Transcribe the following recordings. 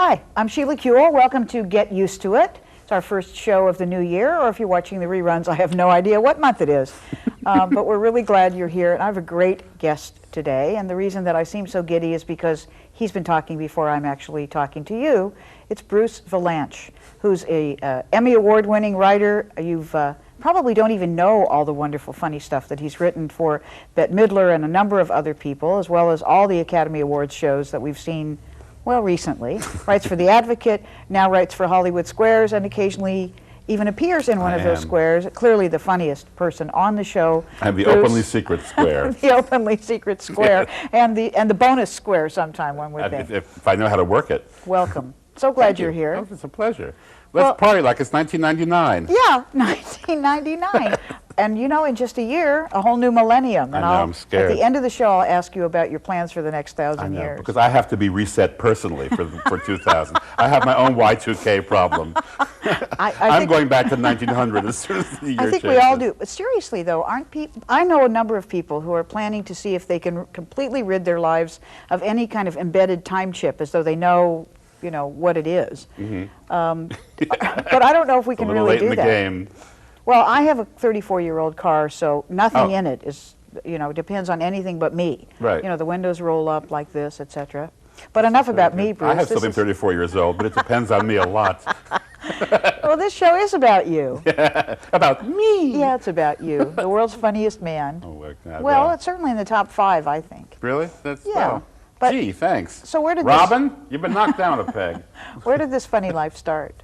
Hi, I'm Sheila Kuehl. Welcome to Get Used to It. It's our first show of the new year, or if you're watching the reruns, I have no idea what month it is. But we're really glad you're here, and I have a great guest today, and the reason that I seem so giddy is because he's been talking before I'm actually talking to you. It's Bruce Vilanch, who's a Emmy Award-winning writer. You've probably don't even know all the wonderful, funny stuff that he's written for Bette Midler and a number of other people, as well as all the Academy Awards shows that we've seen, well, recently. Writes for The Advocate, now writes for Hollywood Squares, and occasionally even appears in one of those squares. Clearly the funniest person on the show. I'm the openly secret square. The openly secret square, and the bonus square sometime, one would think. If I know how to work it. Welcome. So glad you're here. Oh, it's a pleasure. Let's party like it's 1999. Yeah, 1999. And you know, in just a year, a whole new millennium. And I'm scared. At the end of the show, I'll ask you about your plans for the next 1,000 years. Because I have to be reset personally for 2000. I have my own Y2K problem. I'm going back to 1900 as soon as the year I think changes. we all do. But seriously, though, aren't people? I know a number of people who are planning to see if they can completely rid their lives of any kind of embedded time chip, as though they know, you know, what it is. But I don't know if we can really do that. A little late in the game. Well, I have a 34-year-old car, so nothing in it is, you know, depends on anything but me. Right. You know, the windows roll up like this, etc. But enough about me, Bruce. I have still been 34 years old, but it depends on me a lot. Well, this show is about you. Yeah, about me. Yeah, it's about you, the world's funniest man. Oh, God, Well, it's certainly in the top 5, I think. Really? That's, Yeah. oh. But, Gee, thanks. So where did Robin, you've been knocked down a peg. Where did this funny life start?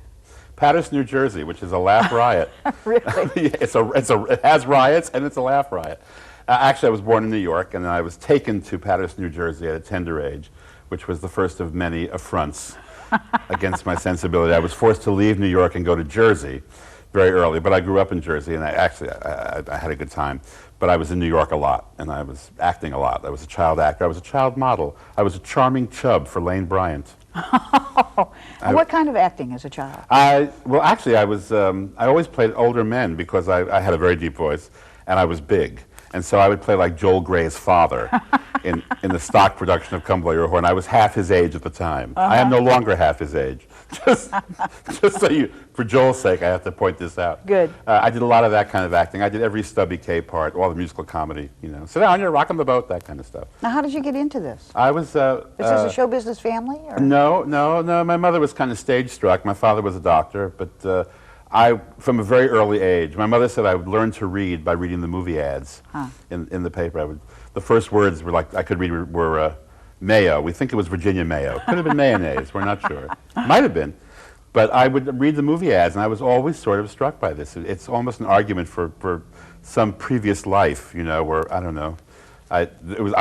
Paterson, New Jersey, which is a laugh riot. Really? It has riots, and it's a laugh riot. Actually, I was born in New York, and I was taken to Paterson, New Jersey at a tender age, which was the first of many affronts against my sensibility. I was forced to leave New York and go to Jersey very early, but I grew up in Jersey, and I had a good time. But I was in New York a lot, and I was acting a lot. I was a child actor. I was a child model. I was a charming chub for Lane Bryant. And what kind of acting as a child? Well, actually, I always played older men because I had a very deep voice, and I was big. And so I would play like Joel Grey's father in the stock production of Come Blow Your Horn. I was half his age at the time. I am no longer half his age. Just so for Joel's sake, I have to point this out. Good. I did a lot of that kind of acting. I did every Stubby K part, all the musical comedy, you know. Sit down, you're rocking the boat, that kind of stuff. Now, how did you get into this? I was... Is this a show business family? Or? No. My mother was kind of stage struck. My father was a doctor, but from a very early age, my mother said I would learn to read by reading the movie ads in the paper. The first words were like I could read were mayo. We think it was Virginia mayo. Could have been mayonnaise. We're not sure. Might have been. But I would read the movie ads, and I was always sort of struck by this. It's almost an argument for some previous life, you know, where, I don't know, I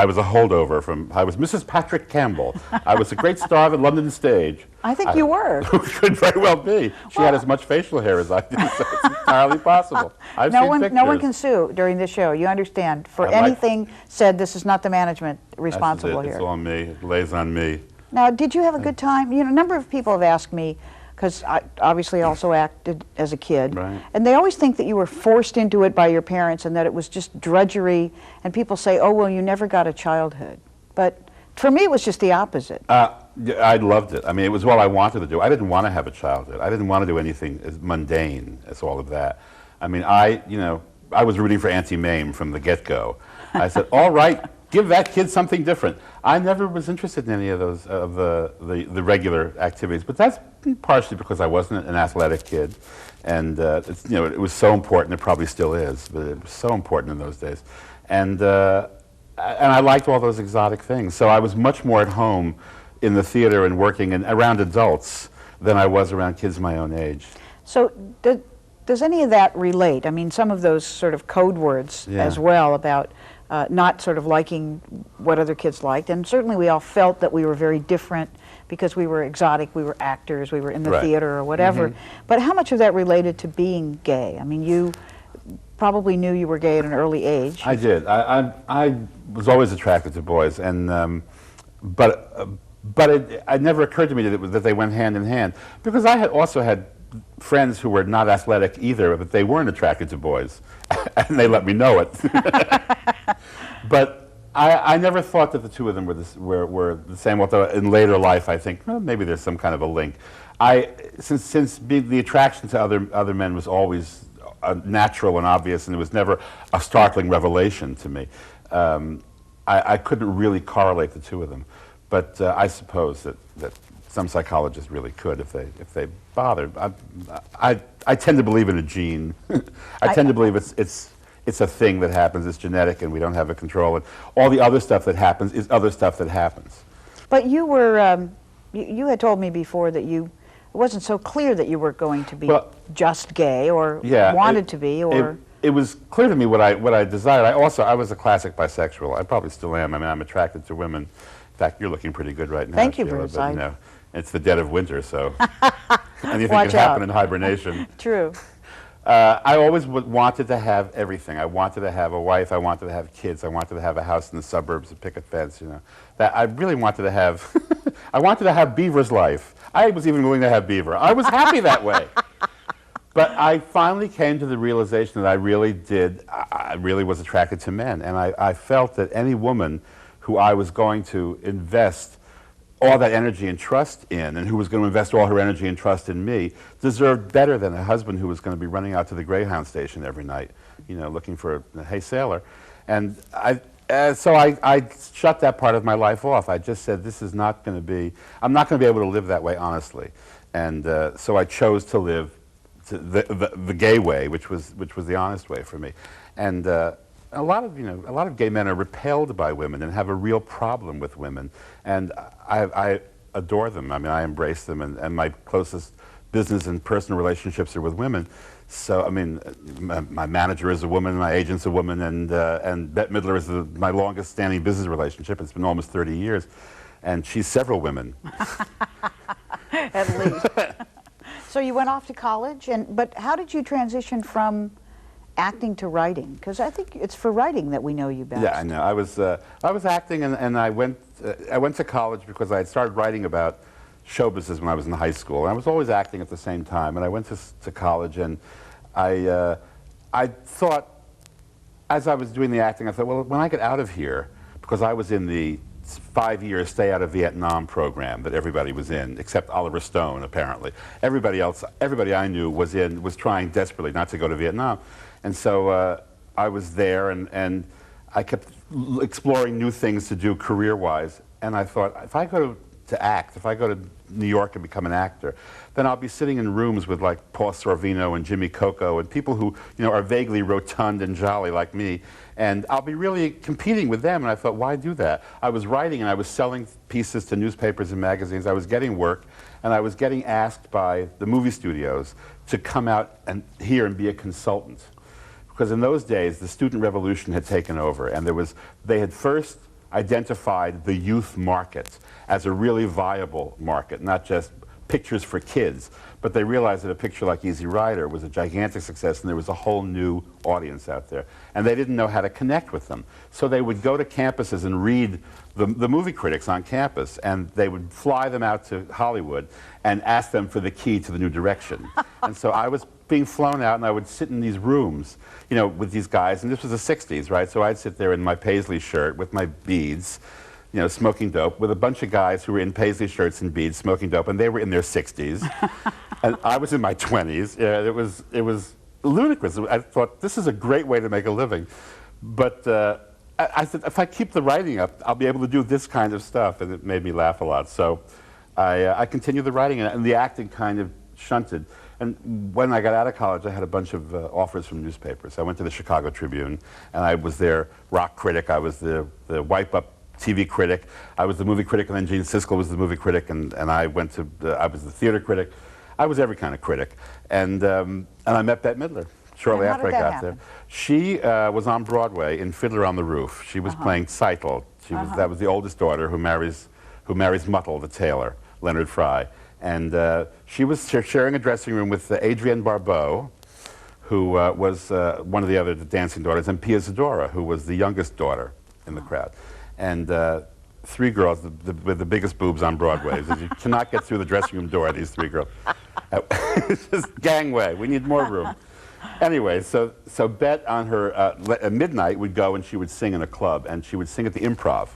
was a holdover from, I was Mrs. Patrick Campbell. I was a great star of the London stage. I think you were. Could very well be. She had as much facial hair as I did, so it's entirely possible. I've seen pictures. No one can sue during this show. You understand? For anything said, this is not the management responsible here. It's all me. It lays on me. Now, did you have a good time? You know, a number of people have asked me, because I obviously also acted as a kid, and they always think that you were forced into it by your parents and that it was just drudgery, and people say, oh, well, you never got a childhood. But for me, it was just the opposite. I loved it. I mean, it was what I wanted to do. I didn't want to have a childhood. I didn't want to do anything as mundane as all of that. I mean, I was rooting for Auntie Mame from the get-go. I said, all right, give that kid something different. I never was interested in any of those the regular activities, but that's partially because I wasn't an athletic kid, and it was so important. It probably still is, but it was so important in those days, and I liked all those exotic things. So I was much more at home in the theater and working around adults than I was around kids my own age. So does any of that relate? I mean, some of those sort of code words as well about not sort of liking what other kids liked, and certainly we all felt that we were very different because we were exotic, we were actors, we were in the theater or whatever. But how much of that related to being gay? I mean, you probably knew you were gay at an early age. I did. I was always attracted to boys, and but it never occurred to me that they went hand in hand, because I had also had friends who were not athletic either, but they weren't attracted to boys, and they let me know it. But I never thought that the two of them were the same, although in later life I think, well, maybe there's some kind of a link. Since the attraction to other men was always natural and obvious, and it was never a startling revelation to me, I couldn't really correlate the two of them. But I suppose that some psychologists really could if they bothered. I tend to believe in a gene. I tend to believe it's a thing that happens. It's genetic, and we don't have a control. And all the other stuff that happens is other stuff that happens. But you were you had told me before that it wasn't so clear that you were going to be just gay or wanted to be, or it was clear to me what I desired. I was a classic bisexual. I probably still am. I mean, I'm attracted to women. In fact, you're looking pretty good right now. Thank you, Sheila, Bruce. but, you know, it's the dead of winter, so anything Watch can happen out. in hibernation. True. I always wanted to have everything. I wanted to have a wife. I wanted to have kids. I wanted to have a house in the suburbs, a picket fence. You know, that I really wanted to have. I wanted to have Beaver's life. I was even willing to have Beaver. I was happy that way. But I finally came to the realization that I really was attracted to men, and I felt that any woman who I was going to invest all that energy and trust in, and who was going to invest all her energy and trust in me, deserved better than a husband who was going to be running out to the Greyhound station every night, you know, looking for a hey sailor. And so I shut that part of my life off. I just said, this is not going to be, I'm not going to be able to live that way honestly. And so I chose to live the gay way, which was the honest way for me. And a lot of gay men are repelled by women and have a real problem with women, and I adore them. I mean, I embrace them, and my closest business and personal relationships are with women. So, I mean, my manager is a woman, my agent's a woman, and Bette Midler is my longest-standing business relationship. It's been almost 30 years, and she's several women. At least. So you went off to college, but how did you transition from acting to writing? Because I think it's for writing that we know you best. Yeah, I know. I was acting, and I went to college because I had started writing about show business when I was in high school. And I was always acting at the same time. And I went to college, and I thought, as I was doing the acting, I thought, well, when I get out of here, because I was in the 5-year stay out of Vietnam program that everybody was in, except Oliver Stone, apparently. Everybody I knew was trying desperately not to go to Vietnam. And so I was there, and I kept exploring new things to do career-wise. And I thought, if I go to act, if I go to New York and become an actor, then I'll be sitting in rooms with like Paul Sorvino and Jimmy Coco and people who, you know, are vaguely rotund and jolly like me. And I'll be really competing with them. And I thought, why do that? I was writing and I was selling pieces to newspapers and magazines. I was getting work, and I was getting asked by the movie studios to come out and here and be a consultant. Because in those days, the student revolution had taken over, and they had first identified the youth market as a really viable market, not just pictures for kids, but they realized that a picture like Easy Rider was a gigantic success, and there was a whole new audience out there. And they didn't know how to connect with them. So they would go to campuses and read the movie critics on campus, and they would fly them out to Hollywood and ask them for the key to the new direction. And so I was being flown out, and I would sit in these rooms, you know, with these guys, and this was the 60s, right? So I'd sit there in my paisley shirt with my beads, you know, smoking dope, with a bunch of guys who were in paisley shirts and beads smoking dope, and they were in their 60s. And I was in my 20s. Yeah, it was ludicrous. I thought, this is a great way to make a living. But I said, if I keep the writing up, I'll be able to do this kind of stuff, and it made me laugh a lot. So I continued the writing, and the acting kind of shunted. And when I got out of college, I had a bunch of offers from newspapers. I went to the Chicago Tribune, and I was their rock critic. I was the wipe-up TV critic. I was the movie critic, and then Gene Siskel was the movie critic, and I was the theater critic. I was every kind of critic. And I met Bette Midler shortly after I got there. She was on Broadway in Fiddler on the Roof. She was playing Seitel. That was the oldest daughter who marries Muttle, the tailor, Leonard Fry. And she was sharing a dressing room with Adrienne Barbeau, who was one of the other dancing daughters, and Pia Zadora, who was the youngest daughter in the crowd. And 3 girls with the biggest boobs on Broadway. You cannot get through the dressing room door, these 3 girls. It's just gangway. We need more room. Anyway, so Bette on her at midnight would go and she would sing in a club, and she would sing at the Improv,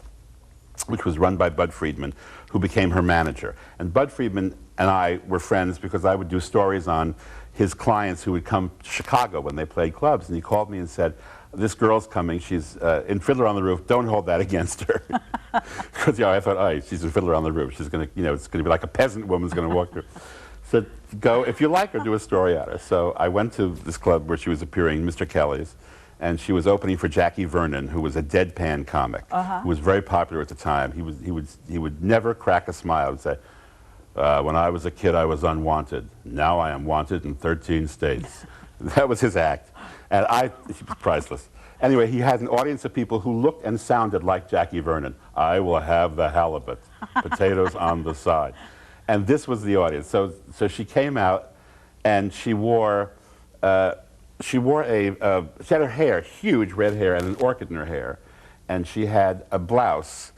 which was run by Bud Friedman, who became her manager. And Bud Friedman and I were friends because I would do stories on his clients who would come to Chicago when they played clubs. And he called me and said, "This girl's coming. She's in Fiddler on the Roof. Don't hold that against her." Because I thought, oh, she's in Fiddler on the Roof. She's going to, it's going to be like a peasant woman's going to walk through. So go, if you like her, do a story on her. So I went to this club where she was appearing, Mr. Kelly's, and she was opening for Jackie Vernon, who was a deadpan comic, who was very popular at the time. He would never crack a smile. He would say, "When I was a kid, I was unwanted. Now I am wanted in 13 states." That was his act, and he was priceless. Anyway, he had an audience of people who looked and sounded like Jackie Vernon. "I will have the halibut, potatoes on the side." And this was the audience. So she came out, and she wore she had her hair, huge red hair, and an orchid in her hair, and she had a blouse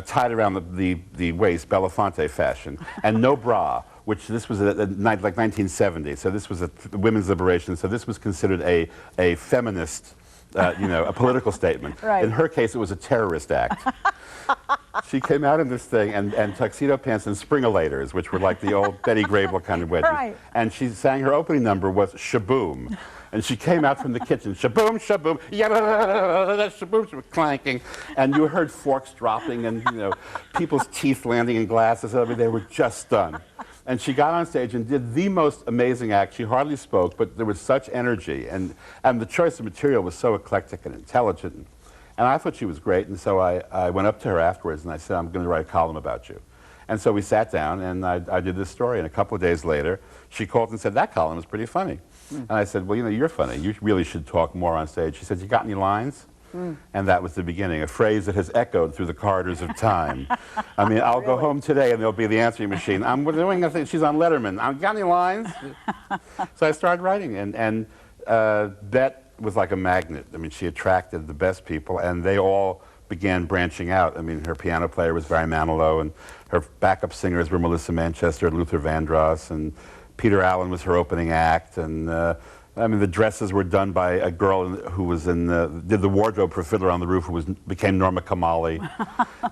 tied around the waist, Belafonte fashion, and no bra. Which this was like 1970. So this was a women's liberation. So this was considered a feminist, a political statement. Right. In her case, it was a terrorist act. She came out in this thing and tuxedo pants and springalators, which were like the old Betty Grable kind of wedges. Right. And she sang, her opening number was Shaboom. And she came out from the kitchen, shaboom, shaboom, shaboom, shaboom, clanking. And you heard forks dropping and, people's teeth landing in glasses. I mean, they were just stunned. And she got on stage and did the most amazing act. She hardly spoke, but there was such energy. And the choice of material was so eclectic and intelligent. And I thought she was great, and so I went up to her afterwards and I said, "I'm going to write a column about you." And so we sat down and I did this story, and a couple of days later, she called and said, "That column is pretty funny." And I said, "Well, you're funny. You really should talk more on stage." She said, "You got any lines?" And that was the beginning, a phrase that has echoed through the corridors of time. I mean, I'll go home today and there'll be the answering machine. I'm doing a thing, she's on Letterman. Got any lines? So I started writing, and Bette was like a magnet. I mean, she attracted the best people, and they all began branching out. I mean, her piano player was Barry Manilow, and her backup singers were Melissa Manchester and Luther Vandross, and Peter Allen was her opening act, and I mean, the dresses were done by a girl who was did the wardrobe for Fiddler on the Roof, who became Norma Kamali,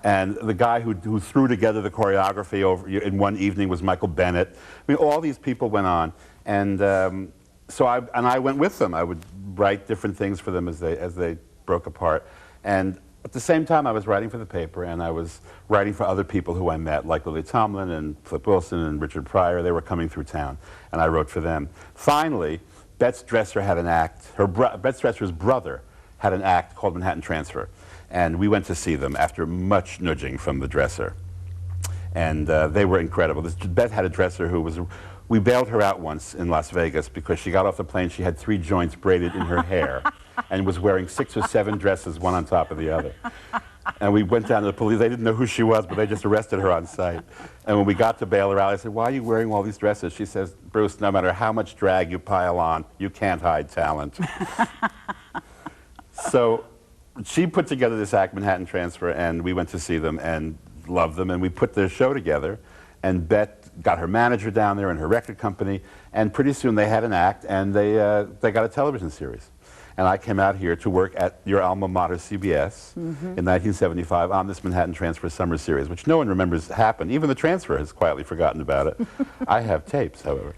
and the guy who threw together the choreography in one evening was Michael Bennett. I mean, all these people went on, and so I went with them. I would write different things for them as they broke apart, and at the same time I was writing for the paper, and I was writing for other people who I met, like Lily Tomlin and Flip Wilson and Richard Pryor. They were coming through town, and I wrote for them. Finally, Bette's dresser had an act. Bette's dresser's brother had an act called Manhattan Transfer, and we went to see them after much nudging from the dresser, and they were incredible. Bette had a dresser who was. We bailed her out once in Las Vegas because she got off the plane. She had 3 joints braided in her hair, and was wearing 6 or 7 dresses, one on top of the other. And we went down to the police. They didn't know who she was, but they just arrested her on sight. And when we got to bail her out, I said, "Why are you wearing all these dresses?" She says, "Bruce, no matter how much drag you pile on, you can't hide talent." So she put together this act, Manhattan Transfer, and we went to see them and loved them. And we put their show together. And Bette got her manager down there and her record company. And pretty soon they had an act, and they got a television series. And I came out here to work at your alma mater, CBS, in 1975 on this Manhattan Transfer summer series, which no one remembers happened. Even the transfer has quietly forgotten about it. I have tapes, however.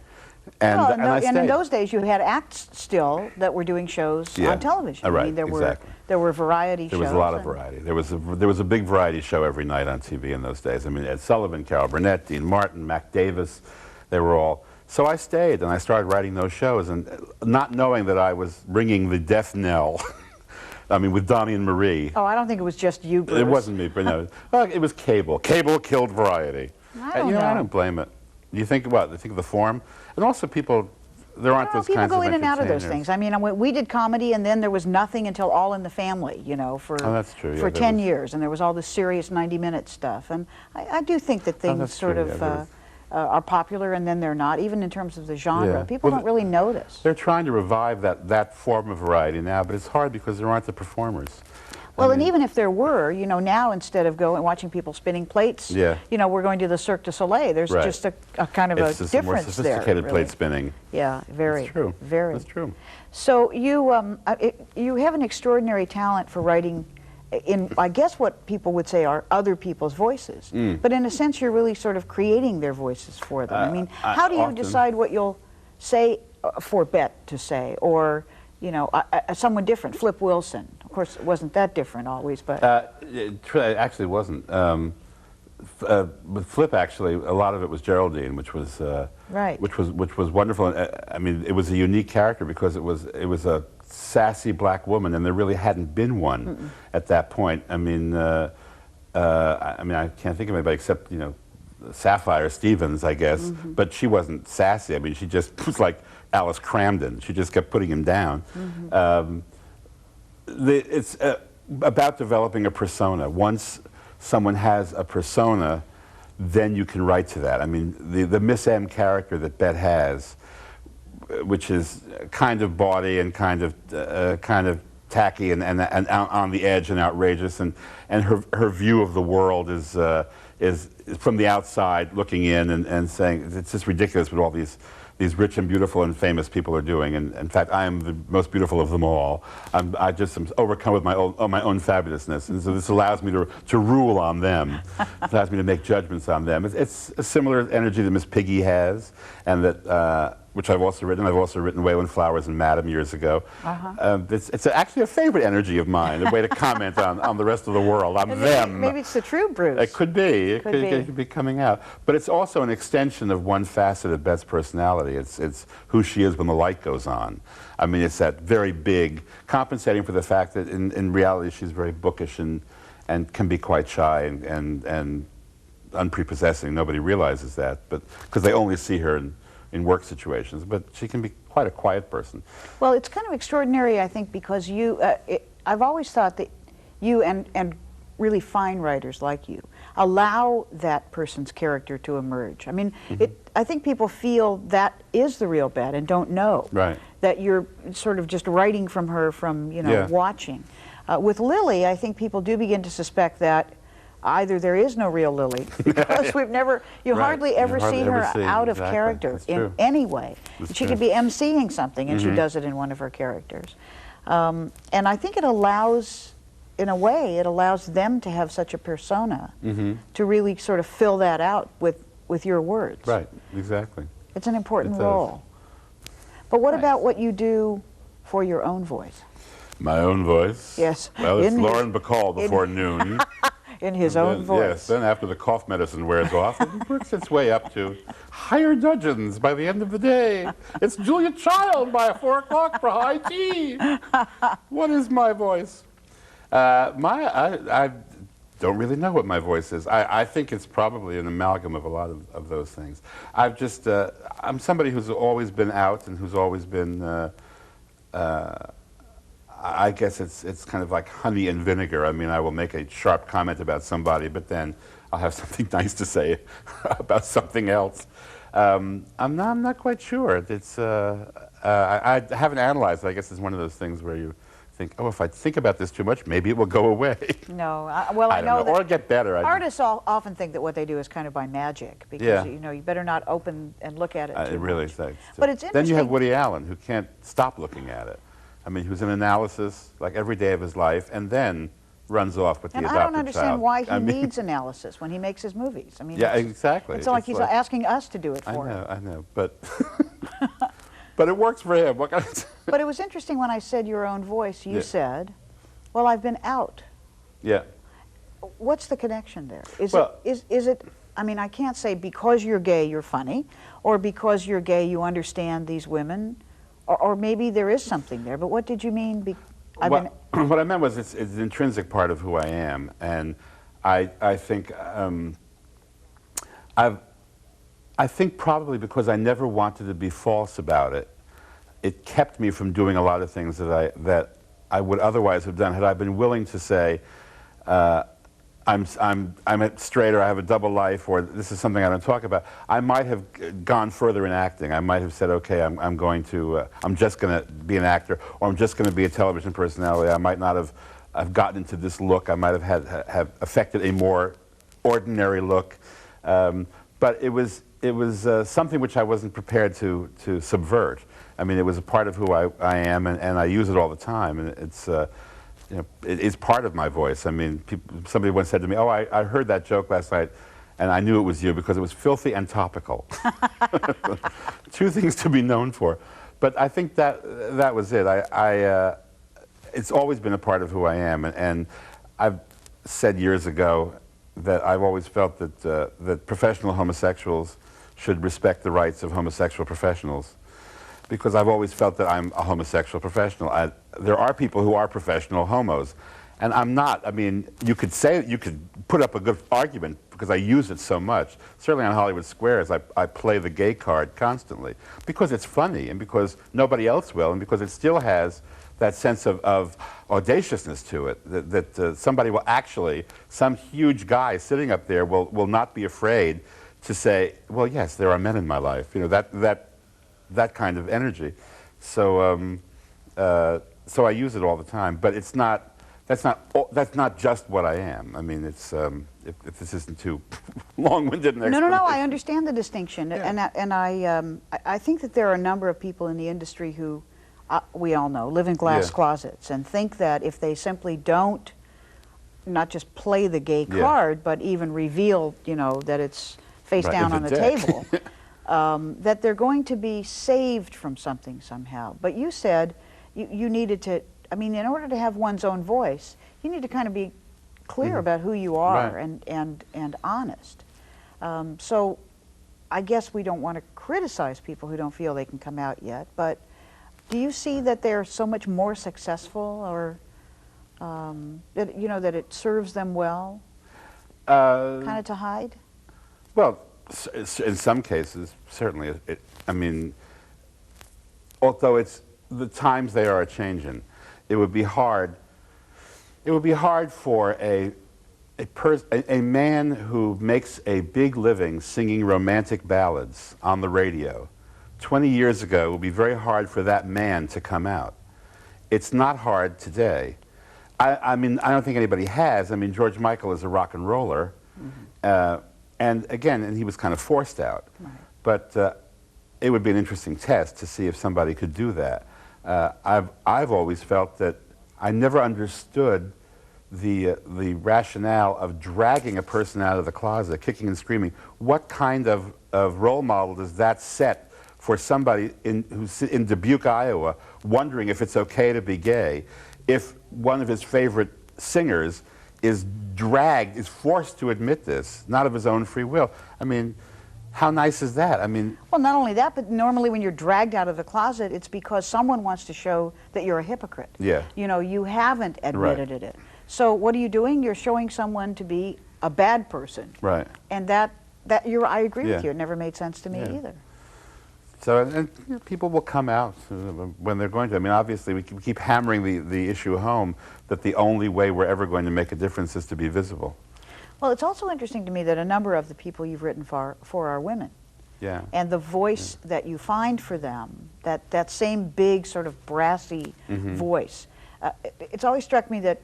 And, well, and in those days, you had acts still that were doing shows on television. Right, I mean, there exactly. were variety shows. There was a lot of variety. There was a big variety show every night on TV in those days. I mean, Ed Sullivan, Carol Burnett, Dean Martin, Mac Davis, they were all. So I stayed, and I started writing those shows, and not knowing that I was ringing the death knell. I mean, with Donnie and Marie. Oh, I don't think it was just you, Bruce. It wasn't me, but no. Well, it was cable. Cable killed variety. I don't know. I don't blame it. You think what? You think of the form? And also people, there aren't those kinds of people go in and out of those entertainers. things. I mean, we did comedy, and then there was nothing until All in the Family, for, Oh, that's true. Yeah, for 10 years, and there was all this serious 90-minute stuff. And I do think that things sort of are popular, and then they're not, even in terms of the genre. Yeah. People don't really notice. They're trying to revive that form of variety now, but it's hard because there aren't the performers. Well, and even if there were, you know, now instead of going watching people spinning plates, Yeah. you know, we're going to the Cirque du Soleil. There's Right. just a kind of It's a just a more difference there. sophisticated Really. plate spinning. Yeah, very. That's true. Very. That's true. So you have an extraordinary talent for writing in, I guess, what people would say are other people's voices. But in a sense, you're really sort of creating their voices for them. I mean, how do you often. decide what you'll say for Bette to say, or you know, someone different, Flip Wilson? Of course, it wasn't that different always, but It actually wasn't. With Flip, actually, a lot of it was Geraldine, which was Right. which was wonderful. I mean, it was a unique character because it was a sassy black woman, and there really hadn't been one at that point. I mean, I can't think of anybody except, you know, Sapphire Stevens, I guess, but she wasn't sassy. I mean, she just was like Alice Cramden. She just kept putting him down. It's about developing a persona. Once someone has a persona, then you can write to that. I mean, the Miss M character that Bette has, which is kind of bawdy and kind of tacky and on the edge and outrageous, and her view of the world is from the outside looking in and saying it's just ridiculous what all these rich and beautiful and famous people are doing, and in fact I am the most beautiful of them all. I just am overcome with my own fabulousness, and so this allows me to rule on them. It allows me to make judgments on them. It's a similar energy that Miss Piggy has, and that which I've also written. I've also written Waylon Flowers and Madam years ago. It's actually a favorite energy of mine, a way to comment on the rest of the world, on them. maybe it's the true Bruce. It could be. It could be coming out. But it's also an extension of one facet of Bette's personality. It's who she is when the light goes on. I mean, it's that very big, compensating for the fact that in reality she's very bookish and can be quite shy and unprepossessing. Nobody realizes that, but because they only see her in work situations. But she can be quite a quiet person. Well, it's kind of extraordinary, I think, because you, I've always thought that you and really fine writers like you allow that person's character to emerge. I mean, I think people feel that is the real Bette and don't know that you're sort of just writing from her from, you know, watching. With Lily, I think people do begin to suspect that either there is no real Lily, because you hardly ever see her out of character in any way. She could be emceeing something and she does it in one of her characters. And I think it allows, in a way, it allows them to have such a persona to really sort of fill that out with your words. Right, exactly. It's an important role. But what about what you do for your own voice? My own voice? Yes. Well, it's Lauren Bacall before noon. In his own voice. Yes, then after the cough medicine wears off, it works its way up to higher dudgeons by the end of the day. It's Julia Child by 4 o'clock for high tea. What is my voice? I don't really know what my voice is. I think it's probably an amalgam of a lot of those things. I'm somebody who's always been out and who's always been, I guess it's kind of like honey and vinegar. I mean, I will make a sharp comment about somebody, but then I'll have something nice to say about something else. I'm not quite sure. I haven't analyzed it. I guess it's one of those things where you think, oh, if I think about this too much, maybe it will go away. No, well, I know that or get better. Artists often think that what they do is kind of by magic, because you know, you better not open and look at it too It really much. is. But it's interesting. Then you have Woody Allen, who can't stop looking at it. I mean, who's an analysis like every day of his life, and then runs off with the adopted child. And I don't understand why he needs analysis when he makes his movies. I mean, yeah, exactly. It's not like he's asking us to do it for him. I know, but but it works for him. What can I say? But it was interesting when I said your own voice. You said, "Well, I've been out." Yeah. What's the connection there? Is it? I mean, I can't say because you're gay you're funny, or because you're gay you understand these women. Or maybe there is something there, but what did you mean? What I meant was it's an intrinsic part of who I am, and I think I think probably because I never wanted to be false about it, it kept me from doing a lot of things that I would otherwise have done had I been willing to say, I'm straight, or I have a double life, or this is something I don't talk about. I might have gone further in acting. I might have said, okay, I'm just going to be an actor, or I'm just going to be a television personality. I might not have I've gotten into this look. I might have affected a more ordinary look, but it was something which I wasn't prepared to subvert. I mean, it was a part of who I am, and I use it all the time, and it's you know, it is part of my voice. I mean, somebody once said to me, "Oh, I heard that joke last night, and I knew it was you because it was filthy and topical." Two things to be known for. But I think that was it. It's always been a part of who I am, and I've said years ago that I've always felt that professional homosexuals should respect the rights of homosexual professionals, because I've always felt that I'm a homosexual professional. There are people who are professional homos, and I'm not. I mean, you could put up a good argument because I use it so much. Certainly on Hollywood Squares, I play the gay card constantly because it's funny and because nobody else will, and because it still has that sense of audaciousness to it, that somebody will actually, some huge guy sitting up there will not be afraid to say, well, yes, there are men in my life. You know, that kind of energy. So so I use it all the time, but it's not. That's not just what I am. I mean, it's if this isn't too long-winded an explanation. No. I understand the distinction, Yeah. and I think that there are a number of people in the industry who we all know live in glass closets and think that if they simply don't, not just play the gay card, but even reveal, you know, that it's face down on the table, that they're going to be saved from something somehow. But you said you needed to. I mean, in order to have one's own voice, you need to kind of be clear about who you are and honest. So I guess we don't want to criticize people who don't feel they can come out yet, but do you see that they're so much more successful, or that, you know, that it serves them well, kind of to hide? Well, in some cases, certainly. I mean, although the times they are changing, it would be hard. It would be hard for a man who makes a big living singing romantic ballads on the radio 20 years ago. It would be very hard for that man to come out. It's not hard today. I mean, I don't think anybody has. I mean, George Michael is a rock and roller, and he was kind of forced out. Right. But it would be an interesting test to see if somebody could do that. I've always felt that I never understood the rationale of dragging a person out of the closet, kicking and screaming. What kind of role model does that set for somebody who's in Dubuque, Iowa, wondering if it's okay to be gay, if one of his favorite singers is forced to admit this, not of his own free will? I mean, how nice is that? I mean, well, not only that, but normally when you're dragged out of the closet, it's because someone wants to show that you're a hypocrite. Yeah. You know, you haven't admitted it. So what are you doing? You're showing someone to be a bad person. Right. And I agree with you. It never made sense to me either. So, and people will come out when they're going to. I mean, obviously, we keep hammering the issue home that the only way we're ever going to make a difference is to be visible. Well, it's also interesting to me that a number of the people you've written for are women. Yeah. And the voice that you find for them, that same big sort of brassy voice, it's always struck me that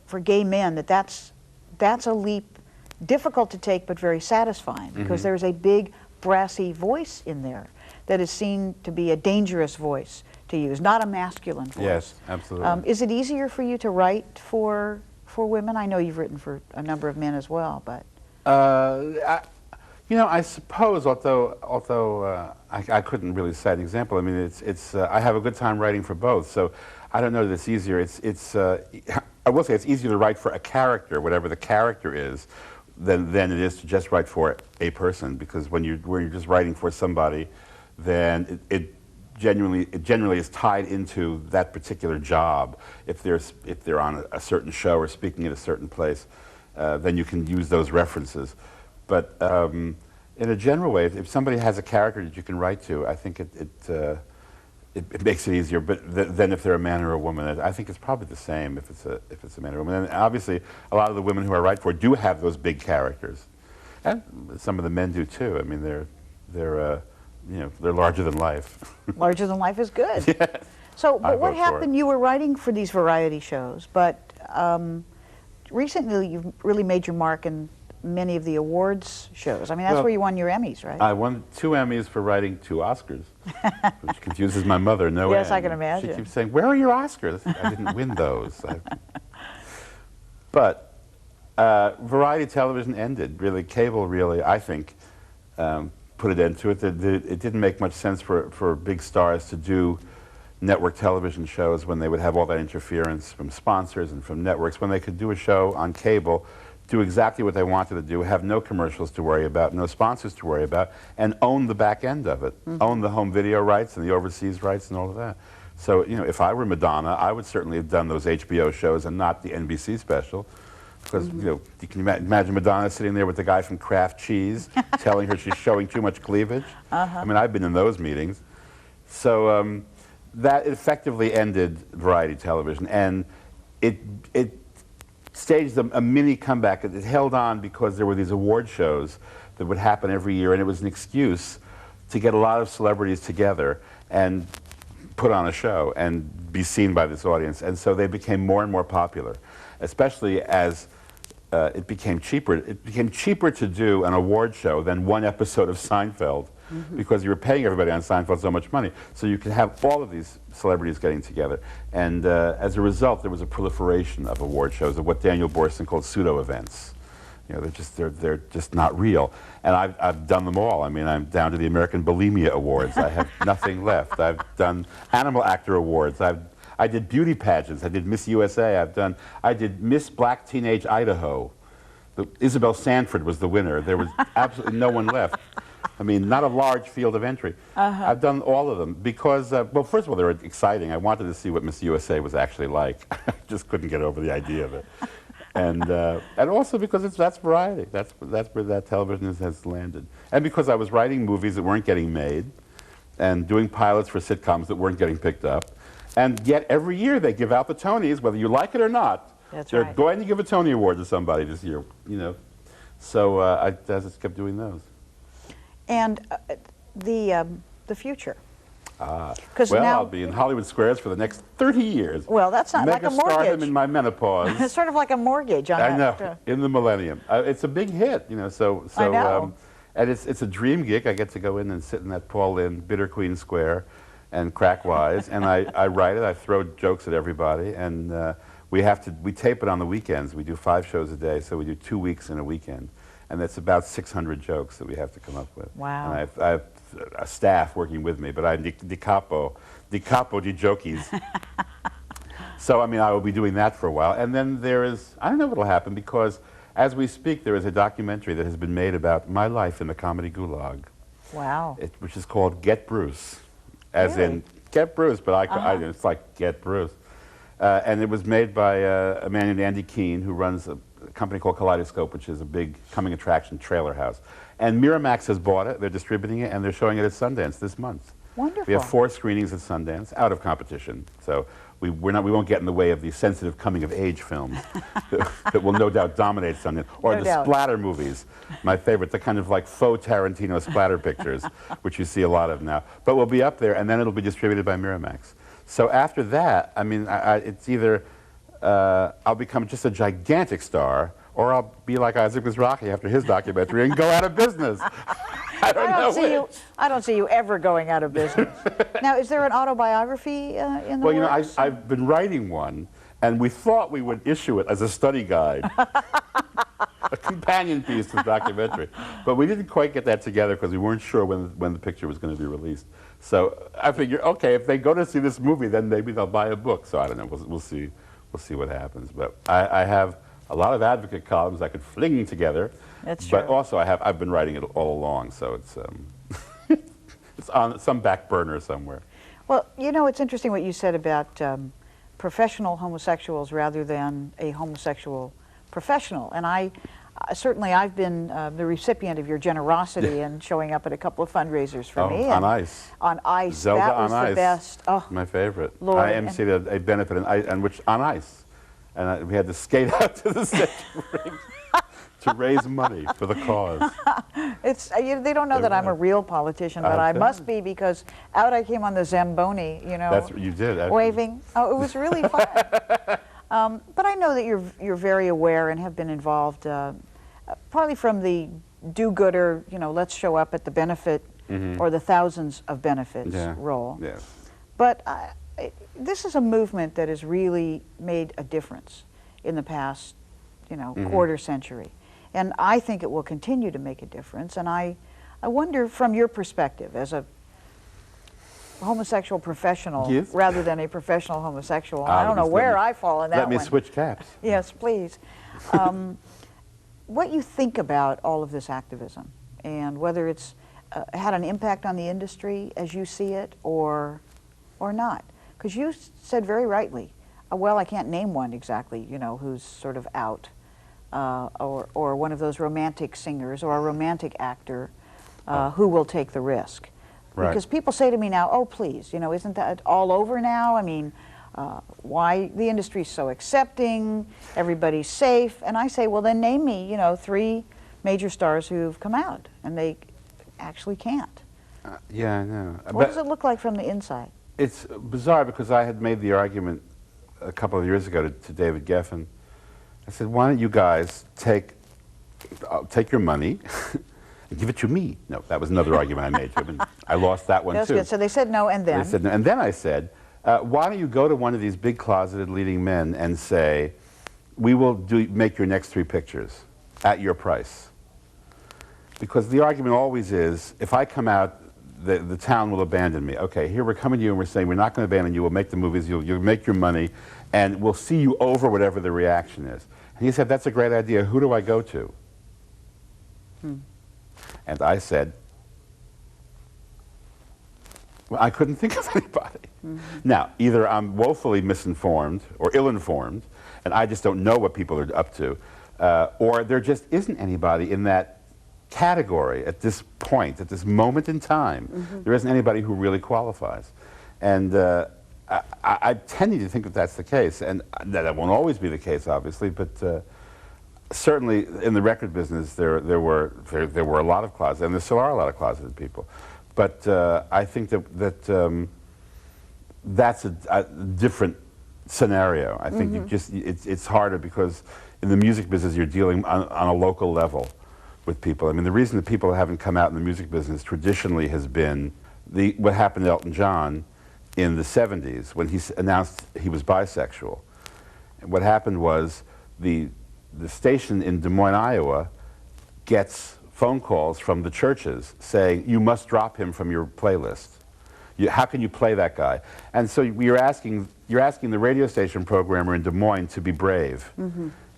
for gay men that's a leap difficult to take but very satisfying, because there's a big brassy voice in there that is seen to be a dangerous voice to use, not a masculine voice. Yes, absolutely. Is it easier for you to write for women? I know you've written for a number of men as well, but you know, I suppose, although I couldn't really cite an example. I mean, I have a good time writing for both, so I don't know that it's easier. I will say it's easier to write for a character, whatever the character is, than it is to just write for a person, because when you're just writing for somebody, then it generally is tied into that particular job. If they're on a certain show or speaking at a certain place, then you can use those references. But in a general way, if somebody has a character that you can write to, I think it makes it easier. But then if they're a man or a woman, I think it's probably the same if it's a man or a woman. And obviously, a lot of the women who I write for do have those big characters, and some of the men do too. I mean, they're larger than life. Larger than life is good. Yeah. So, but what happened? You were writing for these variety shows, but recently you've really made your mark in many of the awards shows. I mean, that's Well, where you won your Emmys, right? I won 2 Emmys for writing 2 Oscars, which confuses my mother no Yes, end. I can imagine. She keeps saying, "Where are your Oscars?" I didn't win those. But variety television ended. Really, cable really, I think, put an end to it. It didn't make much sense for big stars to do network television shows when they would have all that interference from sponsors and from networks, when they could do a show on cable, do exactly what they wanted to do, have no commercials to worry about, no sponsors to worry about, and own the back end of it, own the home video rights and the overseas rights and all of that. So, you know, if I were Madonna, I would certainly have done those HBO shows and not the NBC special. Because, you know, you can imagine Madonna sitting there with the guy from Kraft Cheese telling her she's showing too much cleavage. I mean, I've been in those meetings. So that effectively ended variety television. And it staged a mini comeback. It held on because there were these award shows that would happen every year, and it was an excuse to get a lot of celebrities together and put on a show and be seen by this audience. And so they became more and more popular, especially as it became cheaper. It became cheaper to do an award show than one episode of Seinfeld, because you were paying everybody on Seinfeld so much money. So you could have all of these celebrities getting together. And as a result, there was a proliferation of award shows, of what Daniel Borson called pseudo-events. You know, they're just not real. And I've done them all. I mean, I'm down to the American Bulimia Awards. I have nothing left. I've done Animal Actor Awards. I did beauty pageants. I did Miss USA. I did Miss Black Teenage Idaho. Isabel Sanford was the winner. There was absolutely no one left. I mean, not a large field of entry. I've done all of them because, well, first of all, they were exciting. I wanted to see what Miss USA was actually like. I just couldn't get over the idea of it. And also because that's variety. That's where that television has landed. And because I was writing movies that weren't getting made and doing pilots for sitcoms that weren't getting picked up. And yet every year they give out the Tonys, whether you like it or not. They're going to give a Tony Award to somebody this year, you know. So I just kept doing those. And the future. Well, now, I'll be in Hollywood Squares for the next 30 years. Well, that's not like a mortgage. Megastardom in my menopause. It's sort of like a mortgage on I that. know, in the millennium. It's a big hit, you know. So I know. And it's a dream gig. I get to go in and sit in that Paul Lynde, Bitter Queen Square, and crack wise. And I write it. I throw jokes at everybody, and we tape it on the weekends. We do 5 shows a day, so we do 2 weeks in a weekend. And that's about 600 jokes that we have to come up with. Wow. And I have a staff working with me, but I'm di capo di jokes. So, I mean, I will be doing that for a while. And then there is, I don't know what will happen, because as we speak, there is a documentary that has been made about my life in the comedy gulag. Wow. Which is called Get Bruce, as in Get Bruce, but it's like Get Bruce. And it was made by a man named Andy Keene, who runs a company called Kaleidoscope, which is a big coming attraction trailer house. And Miramax has bought it, they're distributing it, and they're showing it at Sundance this month. Wonderful. We have 4 screenings at Sundance, out of competition. So we won't get in the way of these sensitive coming-of-age films that will no doubt dominate Sundance. Or the splatter movies, my favorite, the kind of like faux Tarantino splatter pictures, which you see a lot of now. But we'll be up there, and then it'll be distributed by Miramax. So after that, I mean, it's either I'll become just a gigantic star, or I'll be like Isaac Mizrahi after his documentary and go out of business. I don't see you ever going out of business. Now, is there an autobiography in the Well, you know, works? I've been writing one, and we thought we would issue it as a study guide, a companion piece to the documentary. But we didn't quite get that together because we weren't sure when the picture was going to be released. So I figured, okay, if they go to see this movie, then maybe they'll buy a book. So I don't know. We'll see. We'll see what happens. But I have a lot of advocate columns I could fling together. That's true. But also I've been writing it all along, so it's it's on some back burner somewhere. Well, you know, it's interesting what you said about professional homosexuals rather than a homosexual professional. And certainly I've been the recipient of your generosity in showing up at a couple of fundraisers for me. On Ice. On Ice. Zelda that was on the Ice. Best. Oh, my favorite. Lord, I emceed a benefit on Ice. And we had to skate out to the stage to raise money for the cause. They don't know that I'm a real politician, but I must be, because out I came on the Zamboni, you know. That's what you did. Waving. Oh, it was really fun. But I know that you're very aware and have been involved, partly from the do-gooder, let's show up at the benefit or the thousands of benefits role. Yes. But this is a movement that has really made a difference in the past, quarter century. And I think it will continue to make a difference. And I wonder, from your perspective, as a homosexual professional rather than a professional homosexual, I don't know where I fall in that one. Let me switch caps. Yes, please. What you think about all of this activism and whether it's had an impact on the industry as you see it or not. Because you said very rightly, well, I can't name one exactly, who's sort of out, or one of those romantic singers or a romantic actor who will take the risk. Right. Because people say to me now, oh, please, isn't that all over now? I mean, why the industry's so accepting, everybody's safe. And I say, well, then name me, 3 major stars who've come out, and they actually can't. Yeah, I know. What does it look like from the inside? It's bizarre because I had made the argument a couple of years ago to David Geffen. I said, why don't you guys take your money and give it to me? No, that was another argument I made to him, and I lost that one That's too. good. So they said no, and then? They said no. And then I said, why don't you go to one of these big closeted leading men and say, we will make your next 3 pictures at your price. Because the argument always is, if I come out, the town will abandon me. Okay, here we're coming to you and we're saying, we're not going to abandon you, we'll make the movies, you'll make your money, and we'll see you over whatever the reaction is. And he said, that's a great idea, who do I go to? And I said, well, I couldn't think of anybody. Now, either I'm woefully misinformed or ill-informed, and I just don't know what people are up to, or there just isn't anybody in that category at this point, at this moment in time. There isn't anybody who really qualifies. And I tend to think that that's the case, and that won't always be the case, obviously, but certainly in the record business there were a lot of closeted, and there still are a lot of closeted people. But I think that that's a different scenario. I think it's harder because in the music business you're dealing on a local level with people. I mean, the reason that people haven't come out in the music business traditionally has been what happened to Elton John in the 70s when he announced he was bisexual. And what happened was the station in Des Moines, Iowa gets phone calls from the churches saying, you must drop him from your playlist. How can you play that guy? And so you're asking the radio station programmer in Des Moines to be brave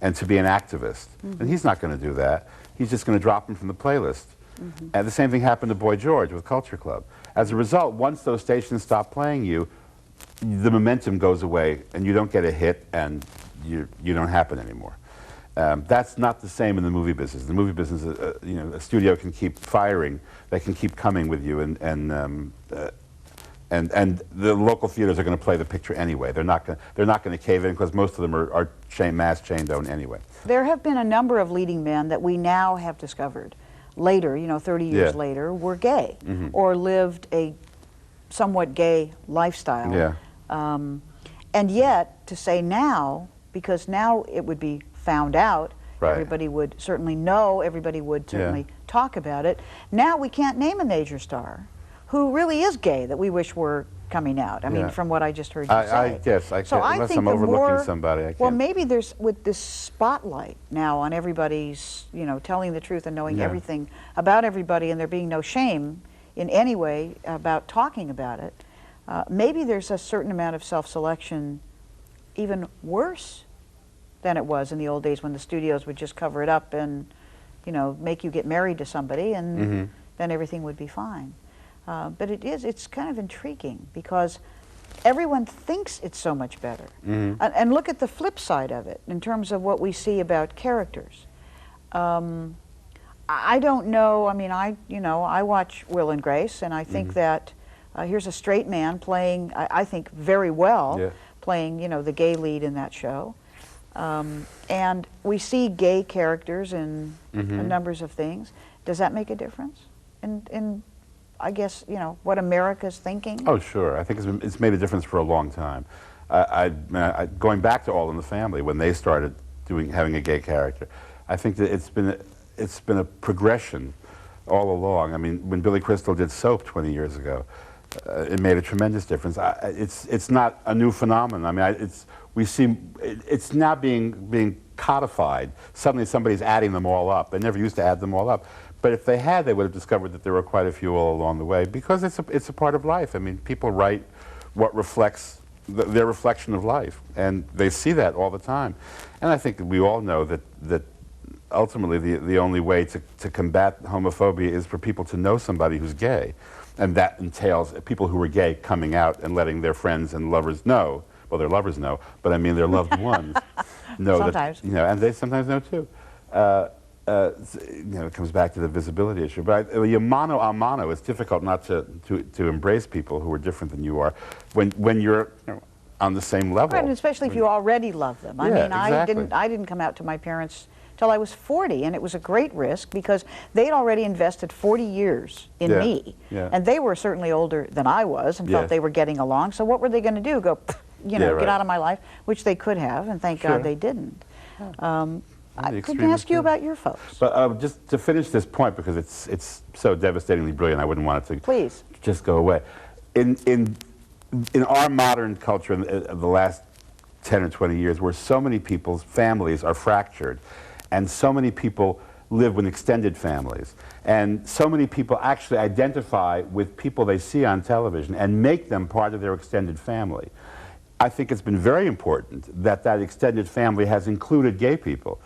and to be an activist. And he's not going to do that. He's just going to drop him from the playlist. And the same thing happened to Boy George with Culture Club. As a result, once those stations stop playing you, the momentum goes away and you don't get a hit and you don't happen anymore. That's not the same in the movie business. The movie business, a studio can keep firing, they can keep coming with you, and the local theaters are going to play the picture anyway. They're not going to cave in because most of them are mass chained owned anyway. There have been a number of leading men that we now have discovered later, 30 years later, were gay or lived a somewhat gay lifestyle. Yeah. And yet, to say now, because now it would be found out, everybody would certainly know, everybody would certainly talk about it. Now we can't name a major star who really is gay that we wish were coming out. I mean, from what I just heard you say. I guess I can't, unless I'm overlooking somebody, I can't. Well, maybe there's, with this spotlight now on everybody's, telling the truth and knowing everything about everybody, and there being no shame in any way about talking about it, maybe there's a certain amount of self-selection even worse than it was in the old days when the studios would just cover it up and, make you get married to somebody, and then everything would be fine. But it's kind of intriguing because everyone thinks it's so much better. And look at the flip side of it in terms of what we see about characters. I don't know, I mean, I watch Will and Grace, and I think that here's a straight man playing, I think very well, playing, the gay lead in that show. And we see gay characters in numbers of things. Does that make a difference in I guess, what America's thinking? Oh, sure. I think it's made a difference for a long time. Going back to All in the Family, when they started having a gay character, I think that it's been a progression all along. I mean, when Billy Crystal did Soap 20 years ago, it made a tremendous difference. It's not a new phenomenon. I mean, it's now being codified. Suddenly somebody's adding them all up. They never used to add them all up. But if they had, they would have discovered that there were quite a few all along the way, because it's a part of life. I mean, people write what reflects their reflection of life, and they see that all the time. And I think that we all know that ultimately the only way to combat homophobia is for people to know somebody who's gay. And that entails people who are gay coming out and letting their friends and lovers know. Well, their lovers know, but I mean their loved ones know sometimes. that, you know, and they sometimes know too. You know, it comes back to the visibility issue. But mano a mano, it's difficult not to embrace people who are different than you are when you're, you know, on the same level. Right, and especially if you already love them. I Yeah, mean, exactly. I didn't come out to my parents till I was 40, and it was a great risk because they'd already invested 40 years in me. Yeah. And they were certainly older than I was and felt Yes. they were getting along. So what were they going to do? Go, you know, Yeah, right. get out of my life, which they could have, and thank Sure. God they didn't. I couldn't extreme ask you extent. about your folks. But just to finish this point, because it's so devastatingly brilliant, I wouldn't want it to Please. just go away. In our modern culture, in the last 10 or 20 years, where so many people's families are fractured, and so many people live with extended families, and so many people actually identify with people they see on television and make them part of their extended family. I think it's been very important that that extended family has included gay people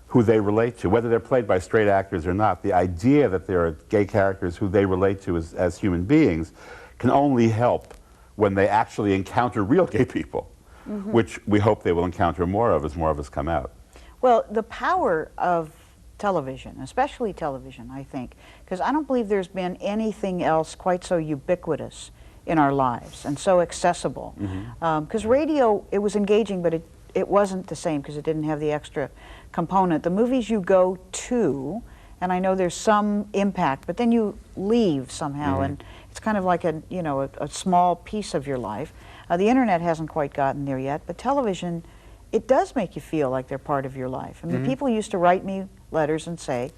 who they relate to, whether they're played by straight actors or not. The idea that there are gay characters who they relate to as human beings can only help when they actually encounter real gay people, which we hope they will encounter more of as more of us come out. Well, the power of television, especially television, I think, because I don't believe there's been anything else quite so ubiquitous in our lives and so accessible. Because radio, it was engaging, but it wasn't the same because it didn't have the extra component. The movies you go to, and I know there's some impact, but then you leave somehow, and it's kind of like a small piece of your life. The internet hasn't quite gotten there yet, but television, it does make you feel like they're part of your life. I mean, people used to write me letters and say,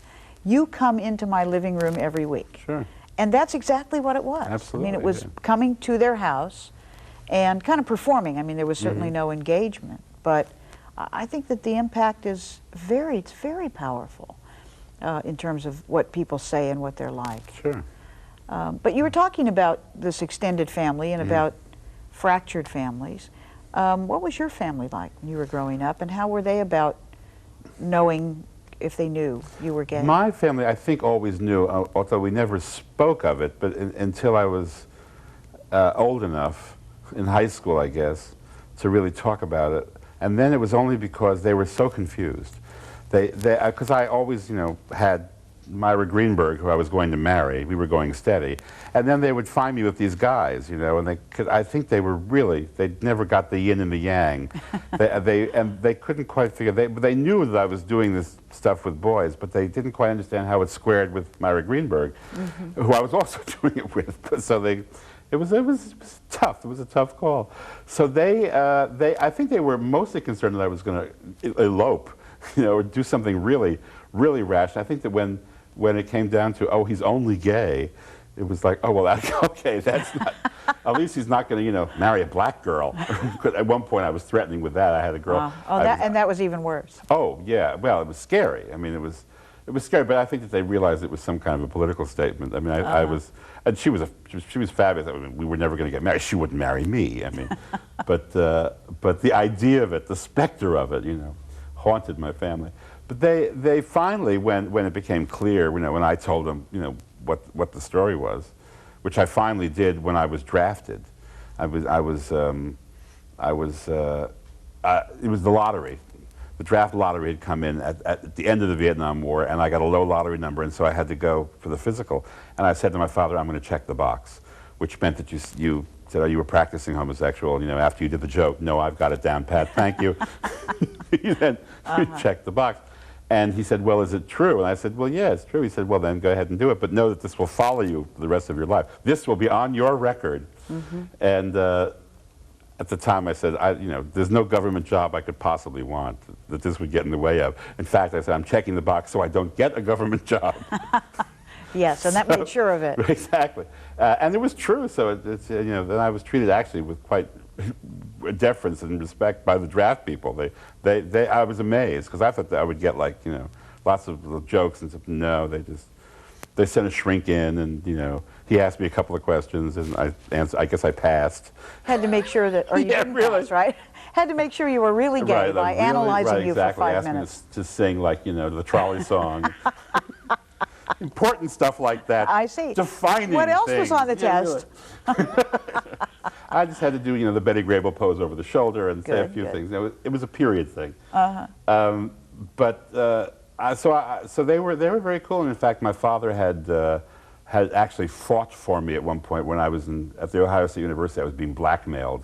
"You come into my living room every week." Sure. And that's exactly what it was. Absolutely, I mean, it was yeah. coming to their house and kind of performing. I mean, there was certainly no engagement, but I think that the impact is it's very powerful in terms of what people say and what they're like. Sure. But you were talking about this extended family and about fractured families. What was your family like when you were growing up, and how were they about knowing if they knew you were gay? My family, I think, always knew, although we never spoke of it, but until I was old enough, in high school, I guess, to really talk about it. And then it was only because they were so confused. Because I always, you know, had Myra Greenberg, who I was going to marry. We were going steady. And then they would find me with these guys, you know, and I think they were really, they never got the yin and the yang. They couldn't quite figure, they knew that I was doing this stuff with boys, but they didn't quite understand how it squared with Myra Greenberg, who I was also doing it with. So it was tough. It was a tough call. So I think they were mostly concerned that I was going to elope, you know, or do something really, really rash. I think that when it came down to, oh, he's only gay, it was like, oh, well, okay, that's not, at least he's not going to, you know, marry a black girl. At one point I was threatening with that. I had a girl. And that was even worse. Oh, yeah. Well, it was scary. I mean, it was scary, but I think that they realized it was some kind of a political statement. I mean, I was, and she was fabulous. I mean, we were never going to get married. She wouldn't marry me. I mean, but the idea of it, the specter of it, you know, haunted my family. But they finally, when it became clear, you know, when I told them, you know, what the story was, which I finally did when I was drafted. It was the lottery. The draft lottery had come in at the end of the Vietnam War, and I got a low lottery number, and so I had to go for the physical. And I said to my father, I'm going to check the box, which meant that you said, oh, you were practicing homosexual, you know, after you did the joke. No, I've got it down pat, thank you. He then checked the box. And he said, well, is it true? And I said, well, yeah, it's true. He said, well, then go ahead and do it, but know that this will follow you for the rest of your life. This will be on your record. And at the time I said, there's no government job I could possibly want that this would get in the way of. In fact, I said, I'm checking the box so I don't get a government job. Yes, and that made sure of it. Exactly. And it was true, so then I was treated actually with quite deference and respect by the draft people. I was amazed, because I thought that I would get lots of little jokes and stuff. No, they sent a shrink in, and he asked me a couple of questions, and I guess I passed. Had to make sure that, or you Yeah, didn't really. pass, right? Had to make sure you were really gay Right, by really, analyzing you exactly. for 5 Asked minutes. me to sing the trolley song. Important stuff like that. I see. Defining What else things. was on the test? Really. I just had to do the Betty Grable pose over the shoulder and say a Good, few good. things. It was a period thing. So they were very cool. And in fact, my father had actually fought for me at one point when I was at the Ohio State University. I was being blackmailed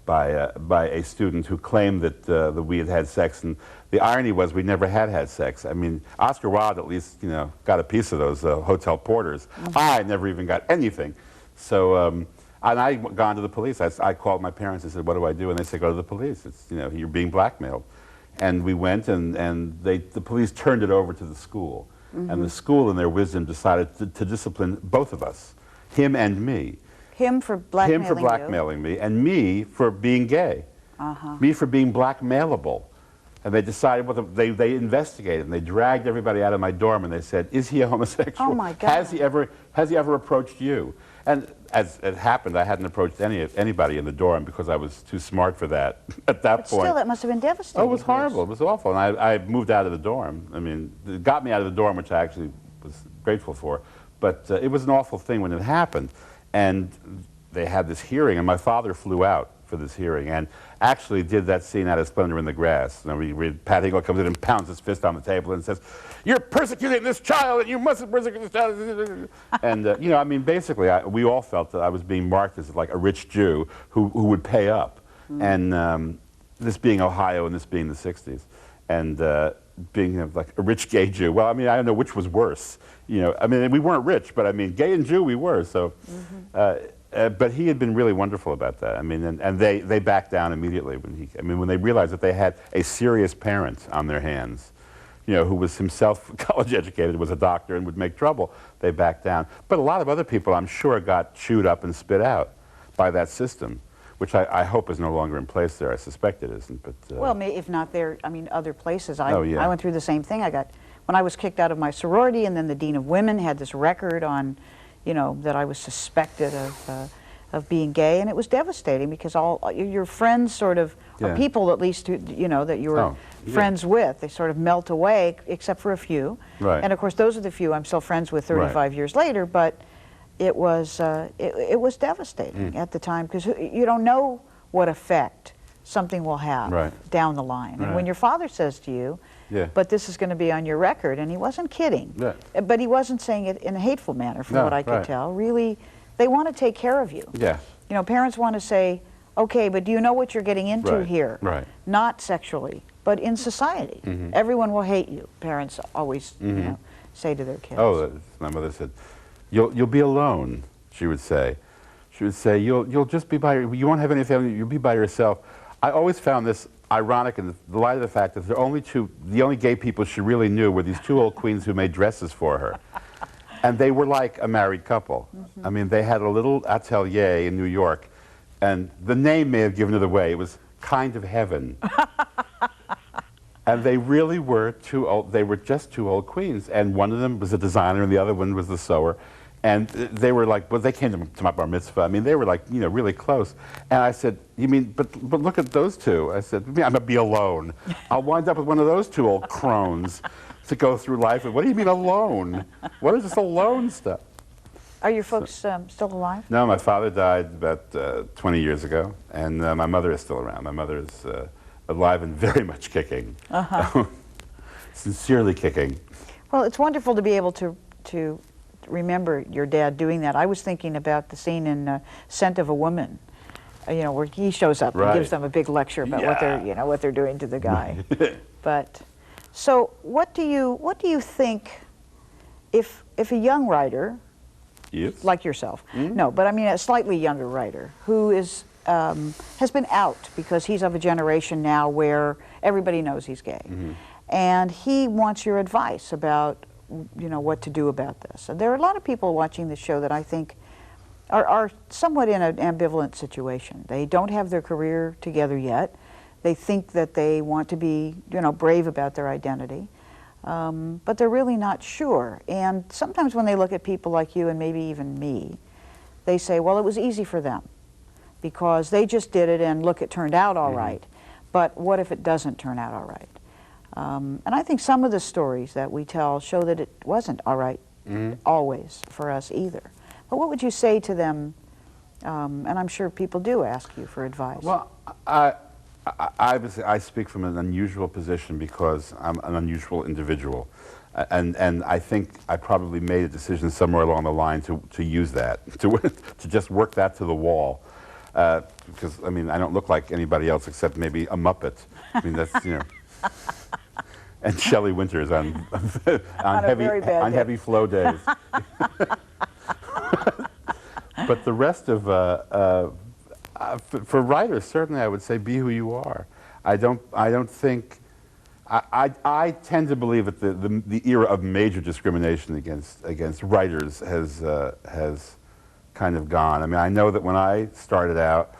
by a student who claimed that we had sex, and the irony was we never had sex. I mean, Oscar Wilde at least got a piece of those hotel porters. I never even got anything. So and I gone to the police. I called my parents and said, "What do I do?" And they said, "Go to the police. It's you're being blackmailed." And we went, and the police turned it over to the school, and the school, in their wisdom, decided to discipline both of us, him and me. Him for blackmailing Him for blackmailing me, and me for being gay. Me for being blackmailable. And they decided, they investigated, and they dragged everybody out of my dorm, and they said, "Is he a homosexual? Oh my God. Has he ever approached you?" And as it happened, I hadn't approached anybody in the dorm because I was too smart for that at that But point. still, that must have been devastating. Oh, it was horrible. It was awful. And I moved out of the dorm. I mean, it got me out of the dorm, which I actually was grateful for. But it was an awful thing when it happened. And they had this hearing, and my father flew out for this hearing and actually did that scene out of Splendor in the Grass. And Pat Hingle comes in and pounds his fist on the table and says, "You're persecuting this child, and you mustn't persecute this child." And, basically, we all felt that I was being marked as like a rich Jew who would pay up. And this being Ohio and this being the 60s. And being like a rich gay Jew. Well, I don't know which was worse. We weren't rich, but gay and Jew we were. So, but he had been really wonderful about that. And they backed down immediately when they realized that they had a serious parent on their hands, who was himself college educated, was a doctor, and would make trouble. They backed down. But a lot of other people, I'm sure, got chewed up and spit out by that system, which I hope is no longer in place there. I suspect it isn't, but... Well, if not there, other places. I yeah. went through the same thing. When I was kicked out of my sorority, and then the Dean of Women had this record on, that I was suspected of being gay, and it was devastating because all your friends sort of, or people at least, that you were friends with, they sort of melt away, except for a few. Right. And of course, those are the few I'm still friends with 35 years later, but it was devastating at the time because you don't know what effect something will have down the line. And when your father says to you, but this is going to be on your record, and he wasn't kidding, but he wasn't saying it in a hateful manner from what I could tell. Really, they want to take care of you. Yeah. Parents want to say, okay, but do you know what you're getting into here? Right. Not sexually, but in society. Everyone will hate you, parents always say to their kids. Oh, my mother said, You'll be alone, she would say. She would say, you'll just be you won't have any family, you'll be by yourself. I always found this ironic in the light of the fact that the only gay people she really knew were these two old queens who made dresses for her. And they were like a married couple. They had a little atelier in New York, and the name may have given it away. It was Kind of Heaven. And they really were just two old queens. And one of them was a designer, and the other one was the sewer. And they were like, they came to my bar mitzvah. They were like, really close. And I said, you mean, but look at those two. I said, I'm gonna be alone. I'll wind up with one of those two old crones to go through life. What do you mean alone? What is this alone stuff? Are your folks still alive? No, my father died about 20 years ago, and my mother is still around. My mother is alive and very much kicking. Sincerely kicking. Well, it's wonderful to be able to remember your dad doing that. I was thinking about the scene in Scent of a Woman, where he shows up and gives them a big lecture about what they're doing to the guy. But so, what do you think if a young writer, like yourself, no, but a slightly younger writer who is has been out because he's of a generation now where everybody knows he's gay. And he wants your advice about, you know, what to do about this. And there are a lot of people watching this show that I think are somewhat in an ambivalent situation. They don't have their career together yet. They think that they want to be, you know, brave about their identity. But they're really not sure. And sometimes when they look at people like you and maybe even me, they say, well, it was easy for them because they just did it and look, it turned out all right. But what if it doesn't turn out all right? And I think some of the stories that we tell show that it wasn't all right always for us either. But what would you say to them? And I'm sure people do ask you for advice. Well, I speak from an unusual position because I'm an unusual individual. And I think I probably made a decision somewhere along the line to use that, to just work that to the wall. Because, I mean, I don't look like anybody else except maybe a Muppet. I mean, that's, you know. And Shelley Winters on heavy flow days. But the rest of, for writers, certainly I would say be who you are. I don't think, I tend to believe that the era of major discrimination against writers has kind of gone. I mean, I know that when I started out,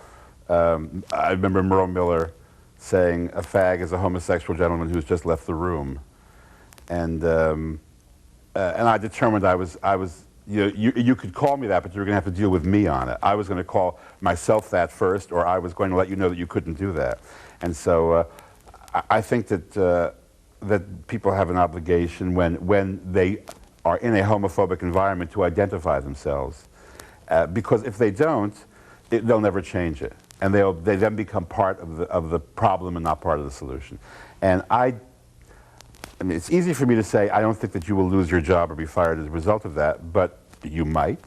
I remember Merle Miller saying a fag is a homosexual gentleman who's just left the room, and I determined I was you could call me that, but you were going to have to deal with me on it. I was going to call myself that first, or I was going to let you know that you couldn't do that. And so I think that that people have an obligation when they are in a homophobic environment to identify themselves, because if they don't, they'll never change it, and they then become part of the problem and not part of the solution. And I mean, it's easy for me to say I don't think that you will lose your job or be fired as a result of that, but you might.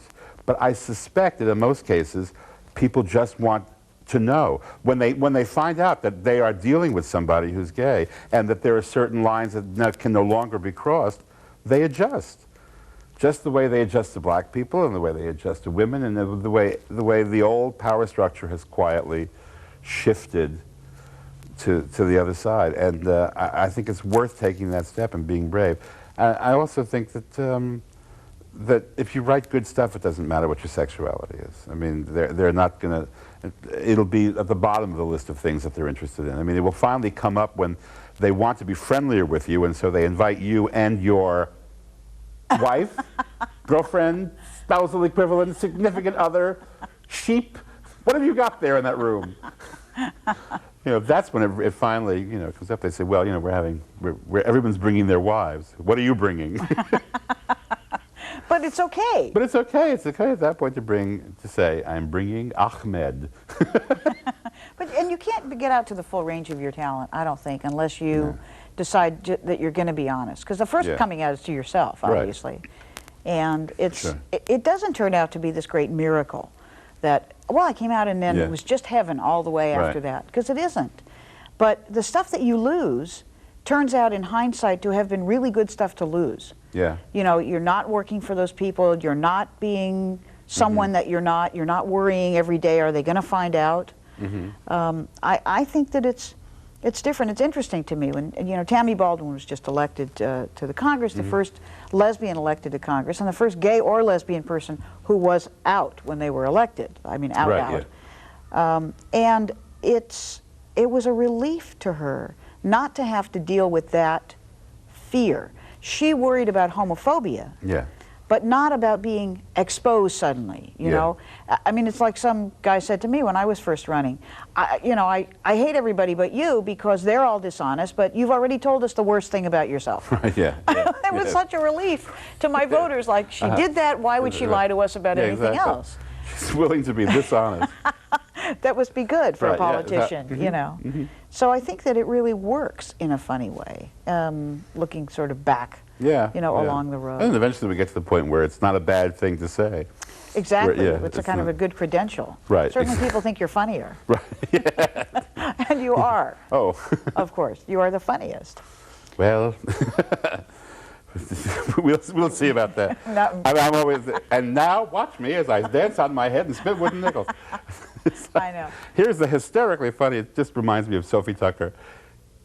But I suspect that in most cases, people just want to know. When they find out that they are dealing with somebody who's gay and that there are certain lines that can no longer be crossed, they adjust. Just the way they adjust to black people and the way they adjust to women and the way the old power structure has quietly shifted to the other side. And I think it's worth taking that step and being brave. I also think that that if you write good stuff, it doesn't matter what your sexuality is. I mean, they're not going to, it'll be at the bottom of the list of things that they're interested in. I mean, it will finally come up when they want to be friendlier with you, and so they invite you and your wife, girlfriend, spousal equivalent, significant other, sheep. What have you got there in that room? You know, that's when it finally, you know, comes up. They say, well, you know, everyone's bringing their wives. What are you bringing? But it's okay. But it's okay. It's okay at that point to say, I'm bringing Ahmed. And you can't get out to the full range of your talent, I don't think, unless you decide that you're going to be honest. Because the first coming out is to yourself, obviously. Right. And it doesn't turn out to be this great miracle that, well, I came out and then it was just heaven all the way after that, because it isn't. But the stuff that you lose turns out in hindsight to have been really good stuff to lose. Yeah. You know, you're not working for those people, you're not being someone that you're not worrying every day, are they going to find out? I think that it's different. It's interesting to me when, you know, Tammy Baldwin was just elected to the Congress, the first lesbian elected to Congress, and the first gay or lesbian person who was out when they were elected. I mean, out. And it was a relief to her not to have to deal with that fear. She worried about homophobia. But not about being exposed suddenly, you know? I mean, it's like some guy said to me when I was first running, you know, I hate everybody but you because they're all dishonest, but you've already told us the worst thing about yourself. It was such a relief to my voters, like, she did that, why would she lie to us about anything else? She's willing to be dishonest. That would be good for a politician, you know? So I think that it really works in a funny way, looking sort of back. You know, along the road. And eventually we get to the point where it's not a bad thing to say. Exactly. It's a kind of a good credential. Certainly people think you're funnier. And you are. Of course. You are the funniest. Well, we'll see about that. I'm always, and now watch me as I dance on my head and spit wooden nickels. I know. Here's the hysterically funny. It just reminds me of Sophie Tucker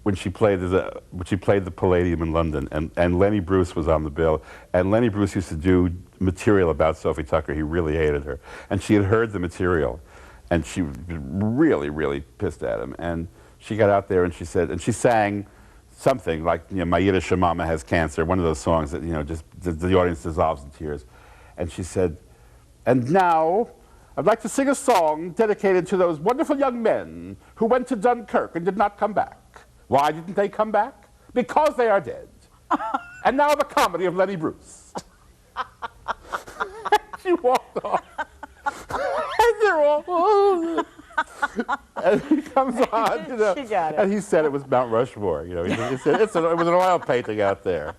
when she played the Palladium in London, and Lenny Bruce was on the bill. And Lenny Bruce used to do material about Sophie Tucker. He really hated her, and she had heard the material, and she was really, really pissed at him. And she got out there and she said, and she sang something like, you know, "My Yiddish Mama Has Cancer," one of those songs that, you know, just the audience dissolves in tears. And she said, "And now I'd like to sing a song dedicated to those wonderful young men who went to Dunkirk and did not come back. Why didn't they come back? Because they are dead. And now the comedy of Lenny Bruce." She walked off. And they're all, "Oh." And he comes on, you know, She got it. and he said it was Mount Rushmore. You know, he said it was an oil painting out there.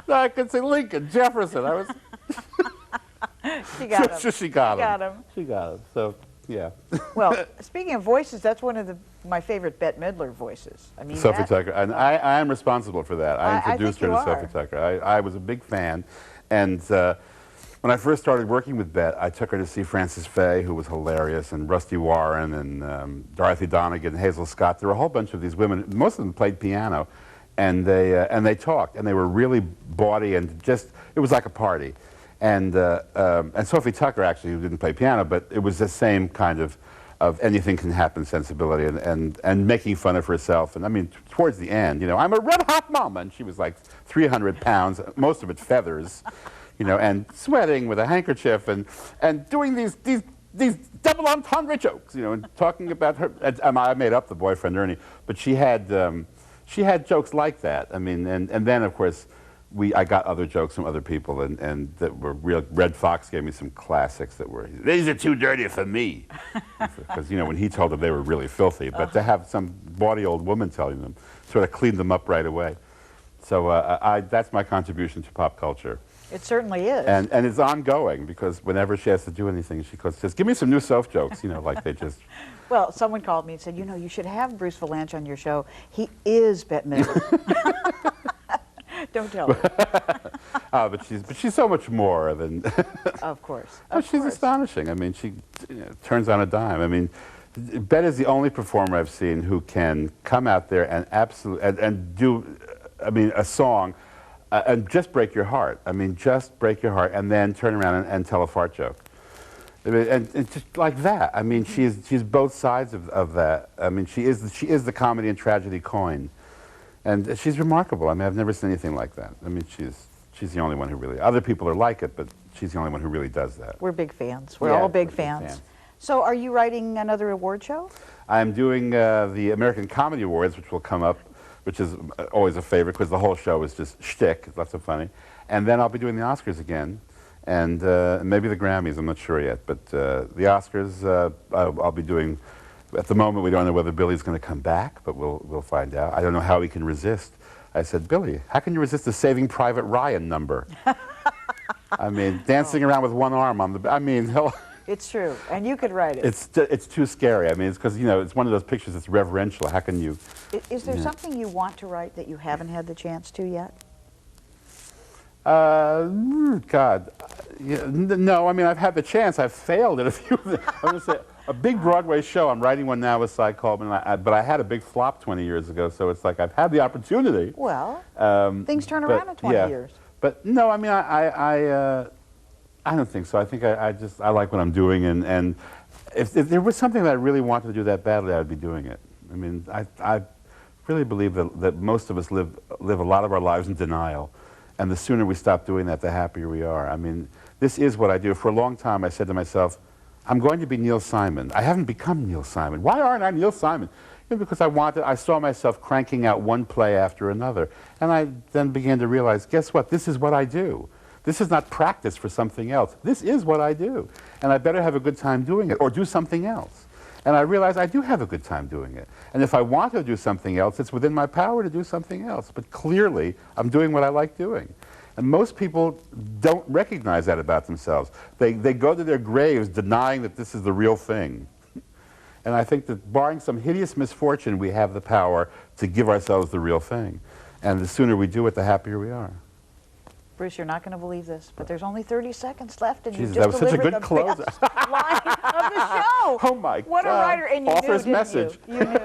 I could say Lincoln, Jefferson. I was. She got him. She got him. Got him. She got him. So, yeah. Well, speaking of voices, that's one of my favorite Bette Midler voices. I mean, Sophie Tucker, and I am responsible for that. I introduced her to Sophie Tucker. I was a big fan, and when I first started working with Bette, I took her to see Frances Faye, who was hilarious, and Rusty Warren, and Dorothy Donegan, Hazel Scott. There were a whole bunch of these women. Most of them played piano, and they talked, and they were really bawdy, and just it was like a party. And Sophie Tucker actually, who didn't play piano, but it was the same kind of anything can happen sensibility, and making fun of herself. And I mean, towards the end, you know, "I'm a red hot mama," and she was like 300 pounds, most of it feathers, you know, and sweating with a handkerchief, and doing these double entendre jokes, you know, and talking about her. I made up the boyfriend Ernie, but she had jokes like that. I mean, and then of course. I got other jokes from other people, and that were real. Red Fox gave me some classics that were, "These are too dirty for me," because you know when he told them they were really filthy, but to have some bawdy old woman telling them sort of cleaned them up right away. So that's my contribution to pop culture. It certainly is. And it's ongoing because whenever she has to do anything, she says, "Give me some new Soph jokes," you know, like they just. Well, someone called me and said, "You know, you should have Bruce Vilanch on your show. He is Bette Midler." Don't tell her. But she's so much more than. Of course. She's astonishing. I mean, she turns on a dime. I mean, Bette is the only performer I've seen who can come out there and and do, I mean, a song, and just break your heart. I mean, just break your heart, and then turn around and tell a fart joke. I mean, and just like that. I mean, she's both sides of that. I mean, she is the comedy and tragedy coin. And she's remarkable. I mean, I've never seen anything like that. I mean, she's the only one who really. Other people are like it, but she's the only one who really does that. We're big fans. We're all big fans. So, are you writing another award show? I'm doing the American Comedy Awards, which will come up, which is always a favorite because the whole show is just shtick. It's lots of funny. And then I'll be doing the Oscars again, and maybe the Grammys. I'm not sure yet, but the Oscars I'll be doing. At the moment, we don't know whether Billy's going to come back, but we'll find out. I don't know how he can resist. I said, "Billy, how can you resist the Saving Private Ryan number?" I mean, dancing around with one arm on the. I mean, it's true, and you could write it. It's too scary. I mean, it's because you know it's one of those pictures that's reverential. How can you? Is there something you want to write that you haven't had the chance to yet? God, no. I mean, I've had the chance. I've failed at a few of them. I'm going to say. A big Broadway show. I'm writing one now with Cy Coleman, but I had a big flop 20 years ago, so it's like I've had the opportunity. Well, things turn around in 20 years. But no, I mean, I don't think so. I think I like what I'm doing, and if there was something that I really wanted to do that badly, I would be doing it. I mean, I really believe that most of us live a lot of our lives in denial, and the sooner we stop doing that, the happier we are. I mean, this is what I do. For a long time, I said to myself, I'm going to be Neil Simon. I haven't become Neil Simon. Why aren't I Neil Simon? You know, because I saw myself cranking out one play after another. And I then began to realize, guess what? This is what I do. This is not practice for something else. This is what I do. And I better have a good time doing it or do something else. And I realized I do have a good time doing it. And if I want to do something else, it's within my power to do something else. But clearly, I'm doing what I like doing. And most people don't recognize that about themselves. They go to their graves denying that this is the real thing. And I think that barring some hideous misfortune, we have the power to give ourselves the real thing. And the sooner we do it, the happier we are. Bruce, you're not going to believe this, but there's only 30 seconds left, and you Jesus, just that was such a delivered good the close. best line of the show. Oh my What God. a writer! And you Author's knew, didn't message. You knew.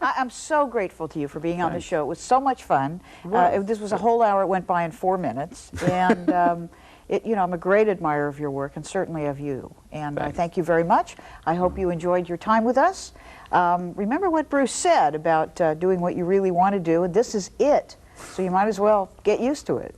I'm so grateful to you for being on the Thanks. show. It was so much fun. This was a whole hour. It went by in 4 minutes, and I'm a great admirer of your work, and certainly of you. And I thank you very much. I hope you enjoyed your time with us. Remember what Bruce said about doing what you really want to do, and this is it. So you might as well get used to it.